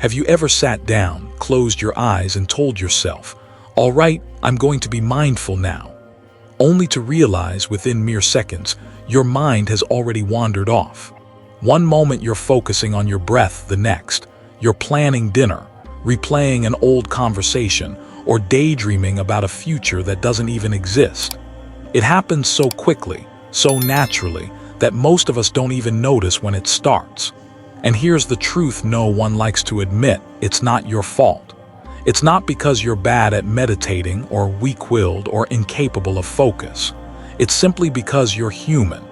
Have you ever sat down, closed your eyes, and told yourself, "All right, I'm going to be mindful now," only to realize within mere seconds your mind has already wandered off? One moment you're focusing on your breath, the next, you're planning dinner, replaying an old conversation, or daydreaming about a future that doesn't even exist. It happens so quickly, so naturally, that most of us don't even notice when it starts. And here's the truth no one likes to admit: it's not your fault. It's not because you're bad at meditating or weak-willed or incapable of focus. It's simply because you're human.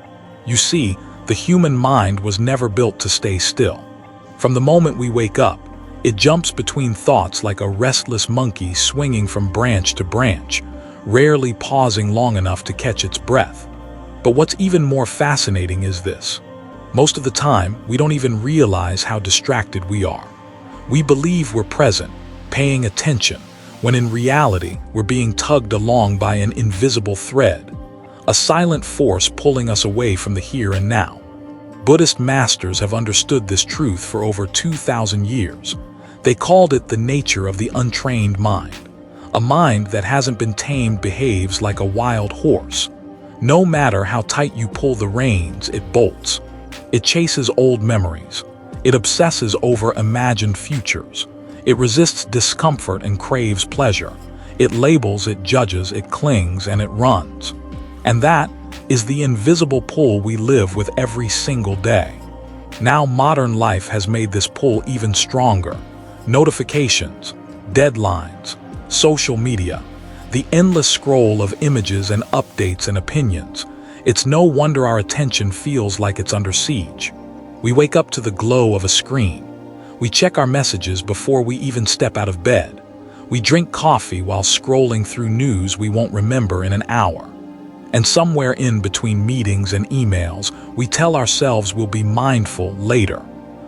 You see, the human mind was never built to stay still. From the moment we wake up, it jumps between thoughts like a restless monkey swinging from branch to branch, rarely pausing long enough to catch its breath. But what's even more fascinating is this. Most of the time, we don't even realize how distracted we are. We believe we're present, paying attention, when in reality, we're being tugged along by an invisible thread, a silent force pulling us away from the here and now. Buddhist masters have understood this truth for over 2,000 years. They called it the nature of the untrained mind. A mind that hasn't been tamed behaves like a wild horse. No matter how tight you pull the reins, it bolts. It chases old memories. It obsesses over imagined futures. It resists discomfort and craves pleasure. It labels, it judges, it clings, and it runs. And that is the invisible pull we live with every single day. Now modern life has made this pull even stronger. Notifications, deadlines, social media, the endless scroll of images and updates and opinions. It's no wonder our attention feels like it's under siege. We wake up to the glow of a screen. We check our messages before we even step out of bed. We drink coffee while scrolling through news we won't remember in an hour. And somewhere in between meetings and emails, we tell ourselves we'll be mindful later.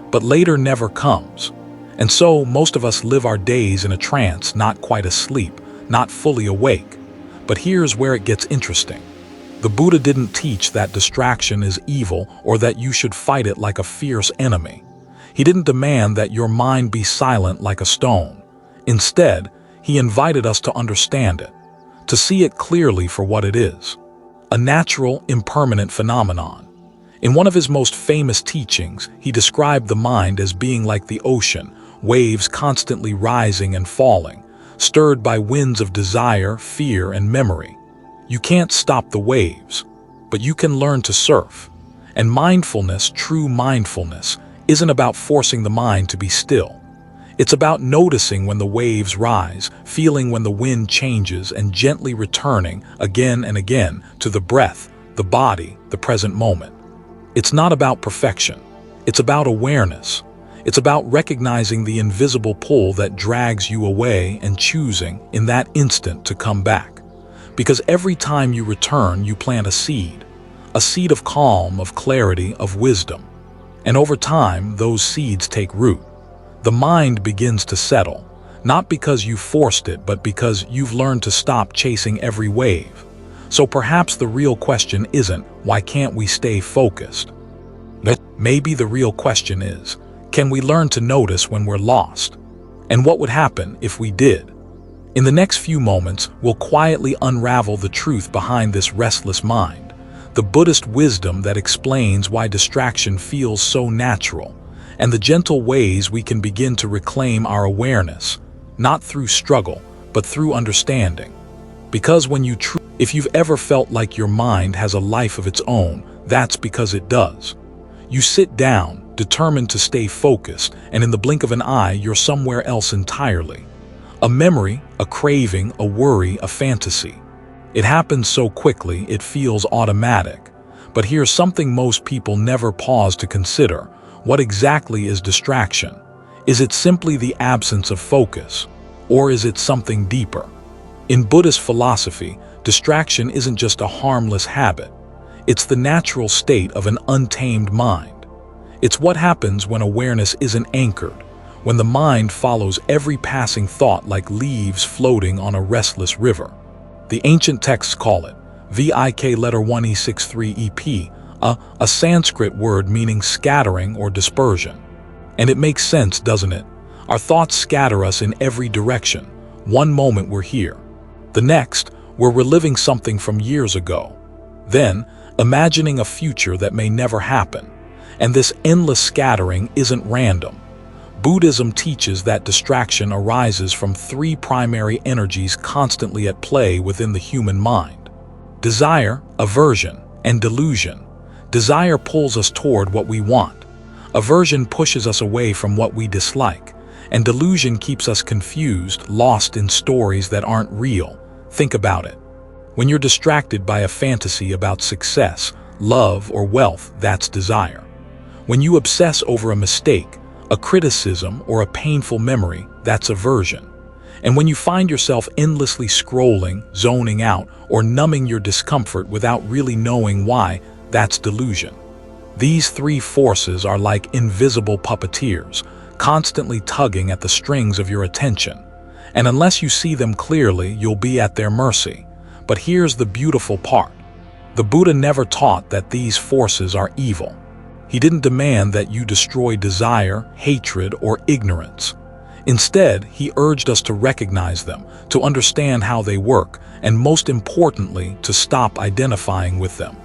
But later never comes. And so most of us live our days in a trance, not quite asleep, not fully awake. But here's where it gets interesting. The Buddha didn't teach that distraction is evil or that you should fight it like a fierce enemy. He didn't demand that your mind be silent like a stone. Instead, he invited us to understand it, to see it clearly for what it is. A natural, impermanent phenomenon. In one of his most famous teachings, he described the mind as being like the ocean, waves constantly rising and falling, stirred by winds of desire, fear, and memory. You can't stop the waves, but you can learn to surf. And mindfulness, true mindfulness, isn't about forcing the mind to be still. It's about noticing when the waves rise, feeling when the wind changes, and gently returning again and again to the breath, the body, the present moment. It's not about perfection. It's about awareness. It's about recognizing the invisible pull that drags you away and choosing, in that instant, to come back. Because every time you return, you plant a seed of calm, of clarity, of wisdom. And over time, those seeds take root. The mind begins to settle, not because you forced it, but because you've learned to stop chasing every wave. So perhaps the real question isn't, why can't we stay focused? Maybe the real question is, can we learn to notice when we're lost? And what would happen if we did? In the next few moments, we'll quietly unravel the truth behind this restless mind, the Buddhist wisdom that explains why distraction feels so natural, and the gentle ways we can begin to reclaim our awareness, not through struggle, but through understanding. Because if you've ever felt like your mind has a life of its own, that's because it does. You sit down, determined to stay focused, and in the blink of an eye, you're somewhere else entirely. A memory, a craving, a worry, a fantasy. It happens so quickly, it feels automatic. But here's something most people never pause to consider. What exactly is distraction? Is it simply the absence of focus? Or is it something deeper? In Buddhist philosophy, distraction isn't just a harmless habit. It's the natural state of an untamed mind. It's what happens when awareness isn't anchored, when the mind follows every passing thought like leaves floating on a restless river. The ancient texts call it Vik letter 1e63 EP, a Sanskrit word meaning scattering or dispersion. And it makes sense, doesn't it? Our thoughts scatter us in every direction. One moment we're here. The next, we're reliving something from years ago. Then, imagining a future that may never happen. And this endless scattering isn't random. Buddhism teaches that distraction arises from three primary energies constantly at play within the human mind: desire, aversion, and delusion. Desire pulls us toward what we want. Aversion pushes us away from what we dislike. And delusion keeps us confused, lost in stories that aren't real. Think about it. When you're distracted by a fantasy about success, love, or wealth, that's desire. When you obsess over a mistake, a criticism, or a painful memory, that's aversion. And when you find yourself endlessly scrolling, zoning out, or numbing your discomfort without really knowing why, that's delusion. These three forces are like invisible puppeteers, constantly tugging at the strings of your attention. And unless you see them clearly, you'll be at their mercy. But here's the beautiful part. The Buddha never taught that these forces are evil. He didn't demand that you destroy desire, hatred, or ignorance. Instead, he urged us to recognize them, to understand how they work, and most importantly, to stop identifying with them.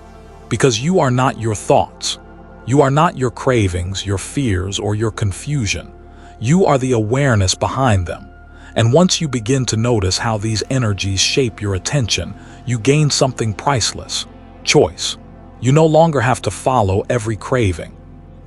Because you are not your thoughts. You are not your cravings, your fears, or your confusion. You are the awareness behind them. And once you begin to notice how these energies shape your attention, you gain something priceless: choice. You no longer have to follow every craving.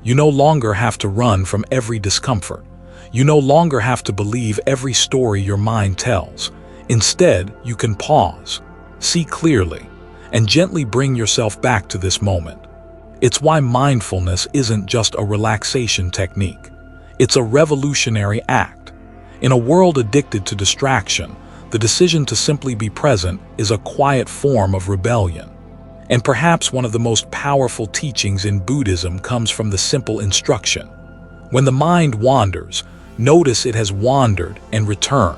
You no longer have to run from every discomfort. You no longer have to believe every story your mind tells. Instead, you can pause, see clearly, and gently bring yourself back to this moment. It's why mindfulness isn't just a relaxation technique. It's a revolutionary act. In a world addicted to distraction, the decision to simply be present is a quiet form of rebellion. And perhaps one of the most powerful teachings in Buddhism comes from the simple instruction: when the mind wanders, notice it has wandered and return.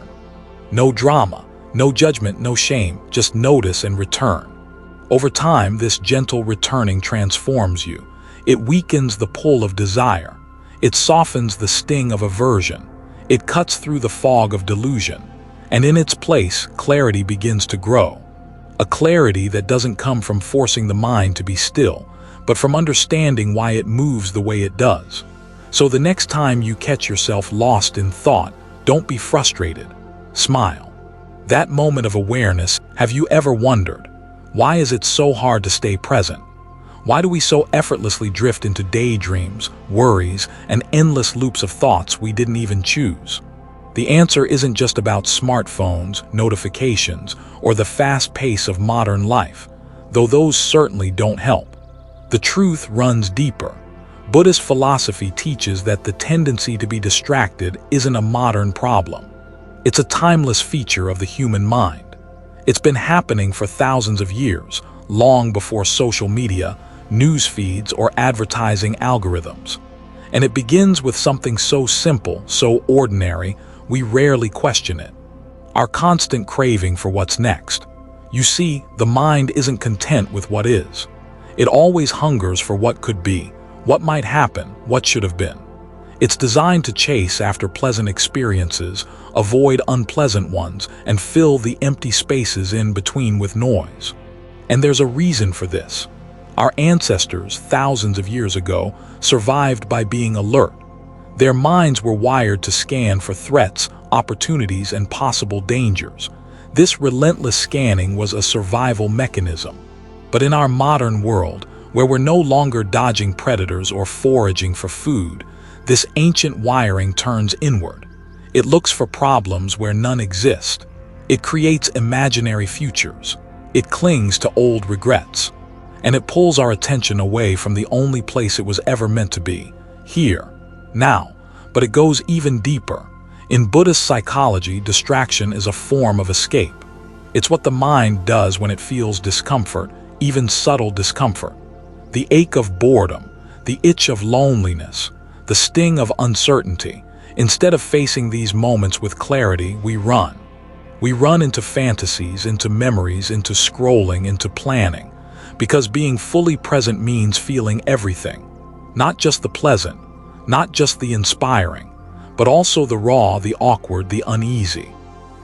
No drama, no judgment, no shame, just notice and return. Over time, this gentle returning transforms you. It weakens the pull of desire. It softens the sting of aversion. It cuts through the fog of delusion. And in its place, clarity begins to grow. A clarity that doesn't come from forcing the mind to be still, but from understanding why it moves the way it does. So the next time you catch yourself lost in thought, don't be frustrated. Smile. That moment of awareness, have you ever wondered, why is it so hard to stay present? Why do we so effortlessly drift into daydreams, worries, and endless loops of thoughts we didn't even choose? The answer isn't just about smartphones, notifications, or the fast pace of modern life, though those certainly don't help. The truth runs deeper. Buddhist philosophy teaches that the tendency to be distracted isn't a modern problem. It's a timeless feature of the human mind. It's been happening for thousands of years, long before social media, news feeds, or advertising algorithms. And it begins with something so simple, so ordinary, we rarely question it: our constant craving for what's next. You see, the mind isn't content with what is. It always hungers for what could be, what might happen, what should have been. It's designed to chase after pleasant experiences, avoid unpleasant ones, and fill the empty spaces in between with noise. And there's a reason for this. Our ancestors, thousands of years ago, survived by being alert. Their minds were wired to scan for threats, opportunities, and possible dangers. This relentless scanning was a survival mechanism. But in our modern world, where we're no longer dodging predators or foraging for food, this ancient wiring turns inward. It looks for problems where none exist. It creates imaginary futures. It clings to old regrets. And it pulls our attention away from the only place it was ever meant to be: here, now. But it goes even deeper. In Buddhist psychology, distraction is a form of escape. It's what the mind does when it feels discomfort, even subtle discomfort. The ache of boredom, the itch of loneliness, the sting of uncertainty. Instead of facing these moments with clarity, we run. We run into fantasies, into memories, into scrolling, into planning. Because being fully present means feeling everything. Not just the pleasant, not just the inspiring, but also the raw, the awkward, the uneasy.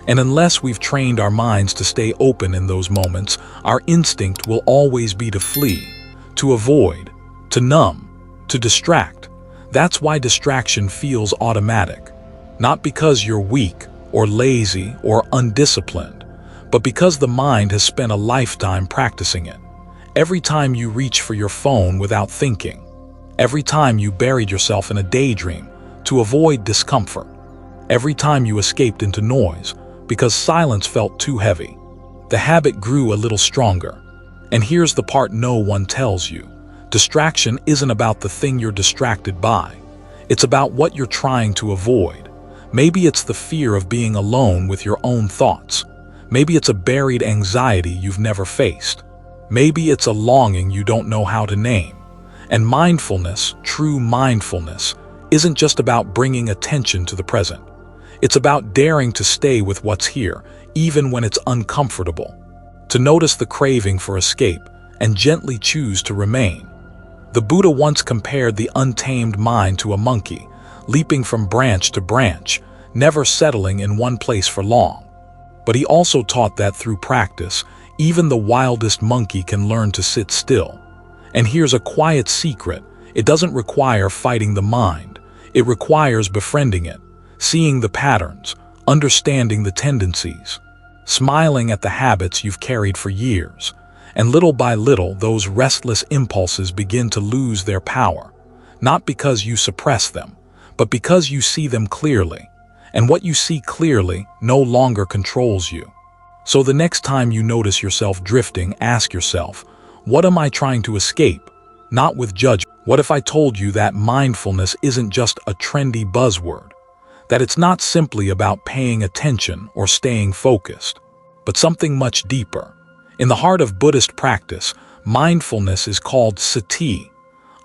And unless we've trained our minds to stay open in those moments, our instinct will always be to flee, to avoid, to numb, to distract. That's why distraction feels automatic. Not because you're weak or lazy or undisciplined, but because the mind has spent a lifetime practicing it. Every time you reach for your phone without thinking, every time you buried yourself in a daydream to avoid discomfort, every time you escaped into noise because silence felt too heavy, the habit grew a little stronger. And here's the part no one tells you. Distraction isn't about the thing you're distracted by. It's about what you're trying to avoid. Maybe it's the fear of being alone with your own thoughts. Maybe it's a buried anxiety you've never faced. Maybe it's a longing you don't know how to name. And mindfulness, true mindfulness, isn't just about bringing attention to the present. It's about daring to stay with what's here, even when it's uncomfortable. To notice the craving for escape and gently choose to remain. The Buddha once compared the untamed mind to a monkey, leaping from branch to branch, never settling in one place for long. But he also taught that through practice, even the wildest monkey can learn to sit still. And here's a quiet secret: it doesn't require fighting the mind. It requires befriending it, seeing the patterns, understanding the tendencies, smiling at the habits you've carried for years. And little by little, those restless impulses begin to lose their power, not because you suppress them, but because you see them clearly. And what you see clearly no longer controls you. So the next time you notice yourself drifting, ask yourself, what am I trying to escape? Not with judgment. What if I told you that mindfulness isn't just a trendy buzzword? That it's not simply about paying attention or staying focused, but something much deeper. In the heart of Buddhist practice, mindfulness is called sati,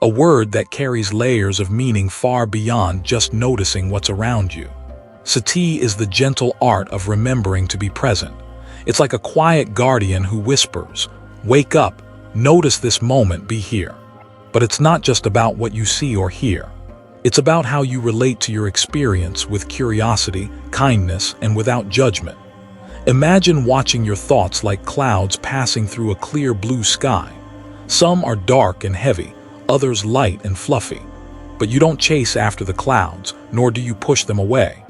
a word that carries layers of meaning far beyond just noticing what's around you. Sati is the gentle art of remembering to be present. It's like a quiet guardian who whispers, "Wake up, notice this moment, be here." But it's not just about what you see or hear. It's about how you relate to your experience with curiosity, kindness, and without judgment. Imagine watching your thoughts like clouds passing through a clear blue sky. Some are dark and heavy, others light and fluffy. But you don't chase after the clouds, nor do you push them away.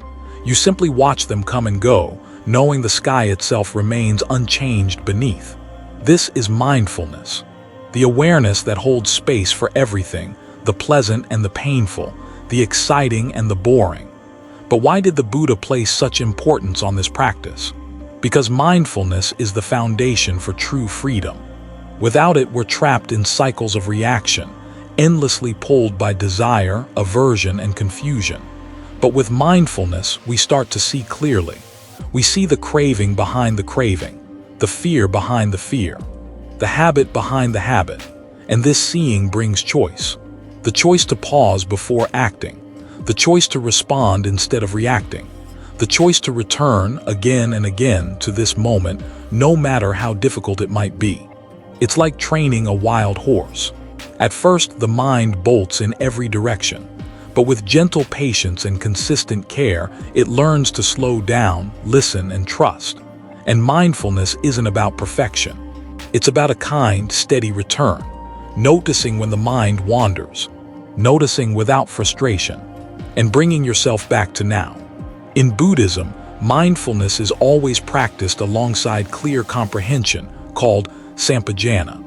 You simply watch them come and go, knowing the sky itself remains unchanged beneath. This is mindfulness, the awareness that holds space for everything, the pleasant and the painful, the exciting and the boring. But why did the Buddha place such importance on this practice? Because mindfulness is the foundation for true freedom. Without it, we're trapped in cycles of reaction, endlessly pulled by desire, aversion, and confusion. But with mindfulness, we start to see clearly. We see the craving behind the craving, the fear behind the fear, the habit behind the habit. And this seeing brings choice. The choice to pause before acting, the choice to respond instead of reacting, the choice to return again and again to this moment, no matter how difficult it might be. It's like training a wild horse. At first, the mind bolts in every direction, but with gentle patience and consistent care, it learns to slow down, listen, and trust. And mindfulness isn't about perfection. It's about a kind, steady return, noticing when the mind wanders, noticing without frustration, and bringing yourself back to now. In Buddhism, mindfulness is always practiced alongside clear comprehension, called sampajana.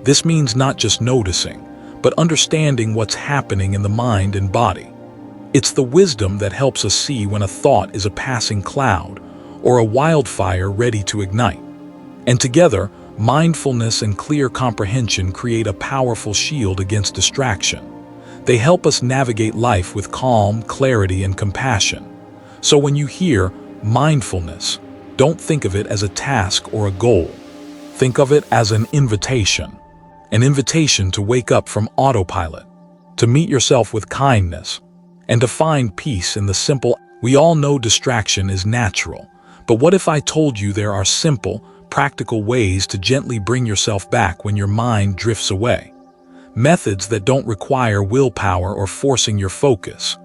This means not just noticing, but understanding what's happening in the mind and body. It's the wisdom that helps us see when a thought is a passing cloud or a wildfire ready to ignite. And together, mindfulness and clear comprehension create a powerful shield against distraction. They help us navigate life with calm, clarity, and compassion. So when you hear mindfulness, don't think of it as a task or a goal. Think of it as an invitation to wake up from autopilot, to meet yourself with kindness, and to find peace in the simple. We all know distraction is natural, but what if I told you there are simple, practical ways to gently bring yourself back when your mind drifts away? Methods that don't require willpower or forcing your focus,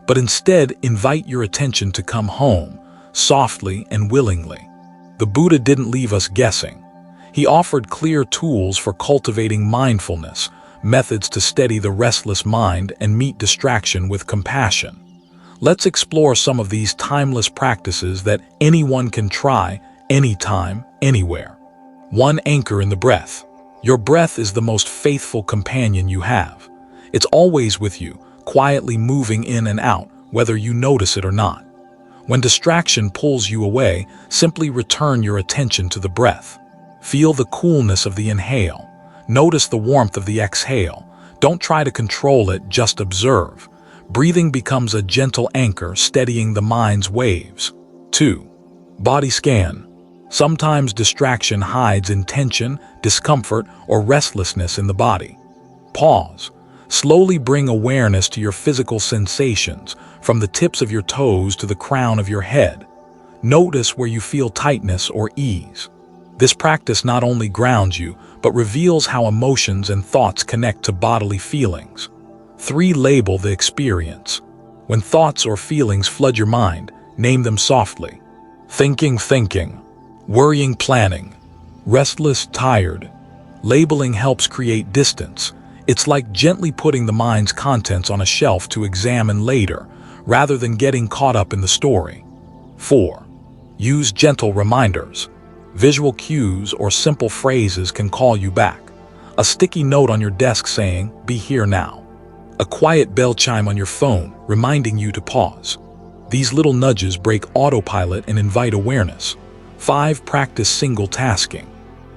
but instead invite your attention to come home, softly and willingly. The Buddha didn't leave us guessing. He offered clear tools for cultivating mindfulness, methods to steady the restless mind and meet distraction with compassion. Let's explore some of these timeless practices that anyone can try, anytime, anywhere. 1. Anchor in the breath. Your breath is the most faithful companion you have. It's always with you, quietly moving in and out, whether you notice it or not. When distraction pulls you away, simply return your attention to the breath. Feel the coolness of the inhale. Notice the warmth of the exhale. Don't try to control it, just observe. Breathing becomes a gentle anchor, steadying the mind's waves. 2. Body scan. Sometimes distraction hides in tension, discomfort, or restlessness in the body. Pause. Slowly bring awareness to your physical sensations, from the tips of your toes to the crown of your head. Notice where you feel tightness or ease. This practice not only grounds you, but reveals how emotions and thoughts connect to bodily feelings. 3. Label the experience. When thoughts or feelings flood your mind, name them softly. Thinking, worrying, planning, restless, tired. Labeling helps create distance. It's like gently putting the mind's contents on a shelf to examine later, rather than getting caught up in the story. 4. Use gentle reminders. Visual cues or simple phrases can call you back. A sticky note on your desk saying, "Be here now." A quiet bell chime on your phone reminding you to pause. These little nudges break autopilot and invite awareness. 5. Practice single tasking.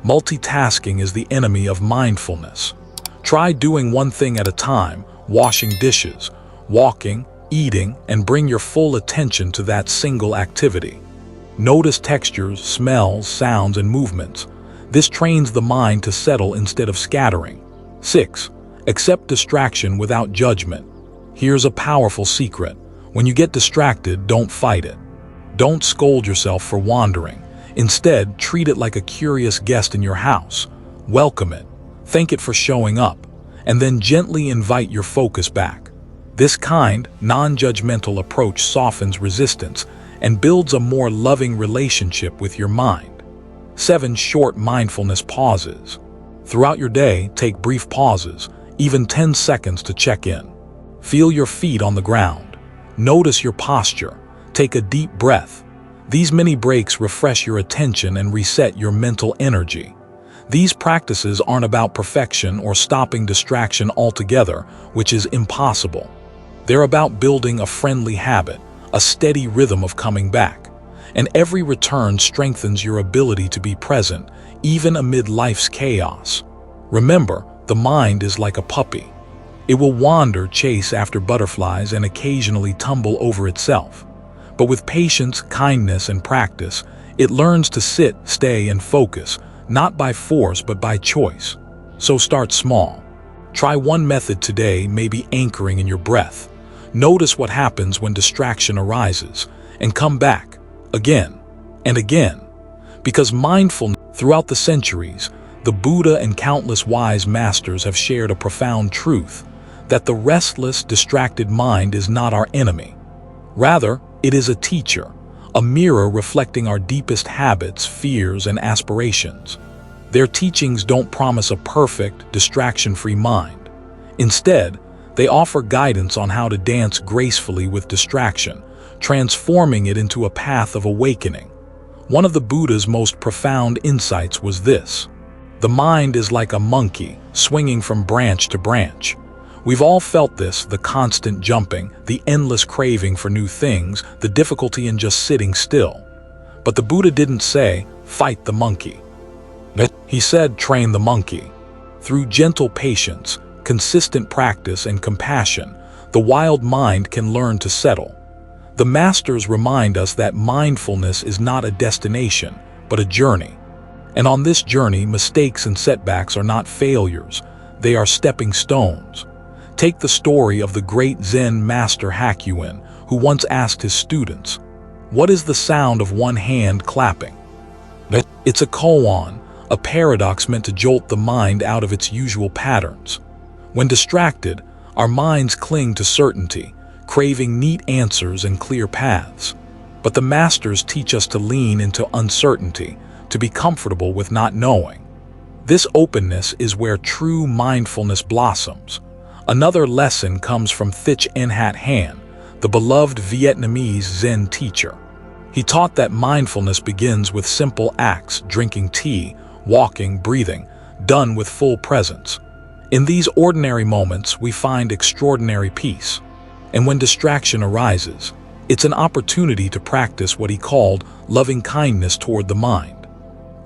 Multitasking is the enemy of mindfulness. Try doing one thing at a time, washing dishes, walking, eating, and bring your full attention to that single activity. Notice textures, smells, sounds, and movements. This trains the mind to settle instead of scattering. 6. Accept distraction without judgment. Here's a powerful secret. When you get distracted, don't fight it. Don't scold yourself for wandering. Instead, treat it like a curious guest in your house. Welcome it, thank it for showing up, and then gently invite your focus back. This kind, non-judgmental approach softens resistance and builds a more loving relationship with your mind. 7. Short mindfulness pauses. Throughout your day, take brief pauses, even 10 seconds to check in. Feel your feet on the ground. Notice your posture. Take a deep breath. These mini breaks refresh your attention and reset your mental energy. These practices aren't about perfection or stopping distraction altogether, which is impossible. They're about building a friendly habit, a steady rhythm of coming back. And every return strengthens your ability to be present, even amid life's chaos. Remember, the mind is like a puppy. It will wander, chase after butterflies, and occasionally tumble over itself. But with patience, kindness, and practice, it learns to sit, stay, and focus, not by force but by choice. So start small. Try one method today, maybe anchoring in your breath. Notice what happens when distraction arises, and come back, again and again. Because mindfulness, throughout the centuries, the Buddha and countless wise masters have shared a profound truth, that the restless, distracted mind is not our enemy. Rather, it is a teacher, a mirror reflecting our deepest habits, fears, and aspirations. Their teachings don't promise a perfect, distraction-free mind. Instead, they offer guidance on how to dance gracefully with distraction, transforming it into a path of awakening. One of the Buddha's most profound insights was this: the mind is like a monkey, swinging from branch to branch. We've all felt this, the constant jumping, the endless craving for new things, the difficulty in just sitting still. But the Buddha didn't say, fight the monkey. He said, train the monkey. Through gentle patience, consistent practice, and compassion, the wild mind can learn to settle. The masters remind us that mindfulness is not a destination, but a journey. And on this journey, mistakes and setbacks are not failures, they are stepping stones. Take the story of the great Zen master Hakuin, who once asked his students, "What is the sound of one hand clapping?" It's a koan, a paradox meant to jolt the mind out of its usual patterns. When distracted, our minds cling to certainty, craving neat answers and clear paths. But the masters teach us to lean into uncertainty, to be comfortable with not knowing. This openness is where true mindfulness blossoms. Another lesson comes from Thich Nhat Hanh, the beloved Vietnamese Zen teacher. He taught that mindfulness begins with simple acts, drinking tea, walking, breathing, done with full presence. In these ordinary moments, we find extraordinary peace. And when distraction arises, it's an opportunity to practice what he called loving kindness toward the mind.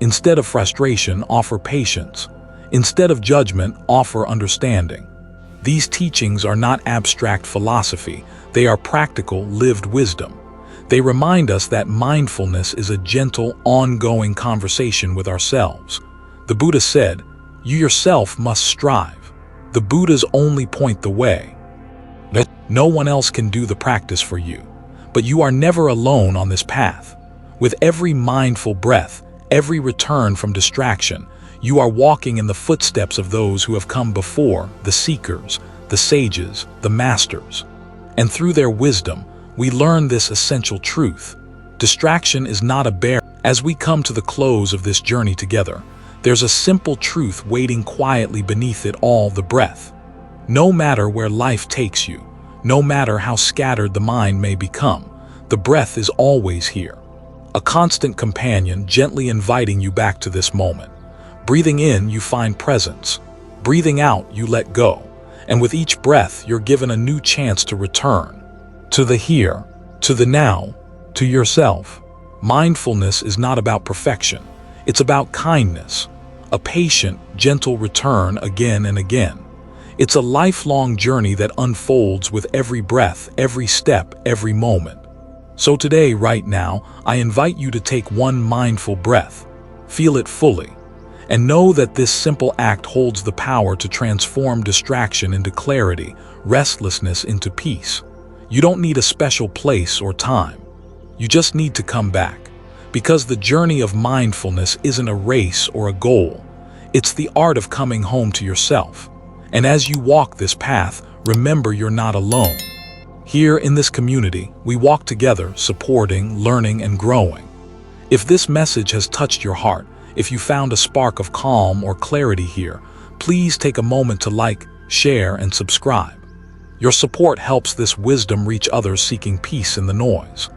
Instead of frustration, offer patience. Instead of judgment, offer understanding. These teachings are not abstract philosophy, they are practical, lived wisdom. They remind us that mindfulness is a gentle, ongoing conversation with ourselves. The Buddha said, "You yourself must strive. The Buddhas only point the way. No one else can do the practice for you. But you are never alone on this path. With every mindful breath, every return from distraction, you are walking in the footsteps of those who have come before, the seekers, the sages, the masters. And through their wisdom, we learn this essential truth. Distraction is not a barrier. As we come to the close of this journey together, there's a simple truth waiting quietly beneath it all: the breath. No matter where life takes you, no matter how scattered the mind may become, the breath is always here. A constant companion gently inviting you back to this moment. Breathing in, you find presence. Breathing out, you let go. And with each breath, you're given a new chance to return. To the here, to the now, to yourself. Mindfulness is not about perfection. It's about kindness. A patient, gentle return again and again. It's a lifelong journey that unfolds with every breath, every step, every moment. So today, right now, I invite you to take one mindful breath. Feel it fully. And know that this simple act holds the power to transform distraction into clarity, restlessness into peace. You don't need a special place or time. You just need to come back. Because the journey of mindfulness isn't a race or a goal. It's the art of coming home to yourself. And as you walk this path, remember you're not alone. Here in this community, we walk together, supporting, learning, and growing. If this message has touched your heart, if you found a spark of calm or clarity here, please take a moment to like, share, and subscribe. Your support helps this wisdom reach others seeking peace in the noise.